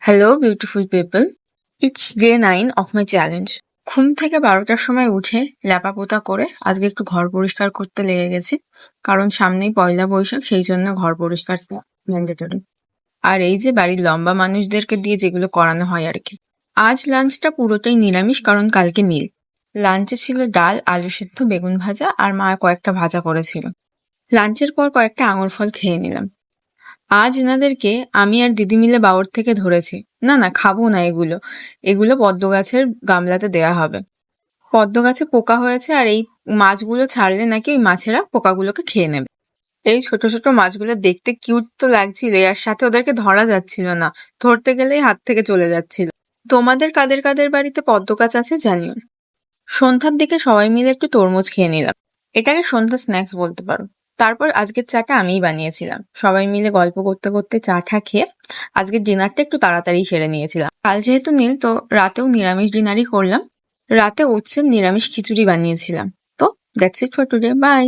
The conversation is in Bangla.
Hello beautiful people, it's day 9 of my challenge. ঘুম থেকে 12টার সময় উঠে ল্যাপাপোতা করে আজকে একটু ঘর পরিষ্কার করতে লেগে গেছি, কারণ সামনেই পয়লা বৈশাখ, সেই জন্য ঘর পরিষ্কারটা ম্যান্ডেটরি। আর এই যে বাড়ির লম্বা মানুষদেরকে দিয়ে যেগুলো করানো হয় আর কি। আজ লাঞ্চটা পুরোটাই নিরামিষ, কারণ কালকে নীল। লাঞ্চে ছিল ডাল, আলু সেদ্ধ, বেগুন ভাজা, আর মা কয়েকটা ভাজা করেছিল। লাঞ্চের পর কয়েকটা আঙুর ফল খেয়ে নিলাম। আজ এনাদেরকে আমি আর দিদি মিলে বাওর থেকে ধরেছি। না না, খাবো না এগুলো। এগুলো পদ্ম গাছের গামলাতে দেয়া হবে। পদ্ম গাছে পোকা হয়েছে, আর এই মাছগুলো ছাড়লে নাকি ওই মাছেরা পোকাগুলোকে খেয়ে নেবে। এই ছোট ছোট মাছগুলো দেখতে কিউট তো লাগছিল, আর সাথে ওদেরকে ধরা যাচ্ছিল না। ধরতে গেলেই হাত থেকে চলে যাচ্ছিল। তোমাদের কাদের কাদের বাড়িতে পদ্ম গাছ আছে জানিও। সন্ধ্যার দিকে সবাই মিলে একটু তরমুজ খেয়ে নিলাম। এটাকে সন্ধ্যা স্ন্যাক্স বলতে পারো। তারপর আজকের চাটা আমিই বানিয়েছিলাম। সবাই মিলে গল্প করতে করতে চা টা খেয়ে আজকের ডিনারটা একটু তাড়াতাড়ি সেরে নিয়েছিলাম। কাল যেহেতু নীল, তো রাতেও নিরামিষ ডিনারই করলাম। রাতে ওটসের নিরামিষ খিচুড়ি বানিয়েছিলাম। তো that's it for today, by.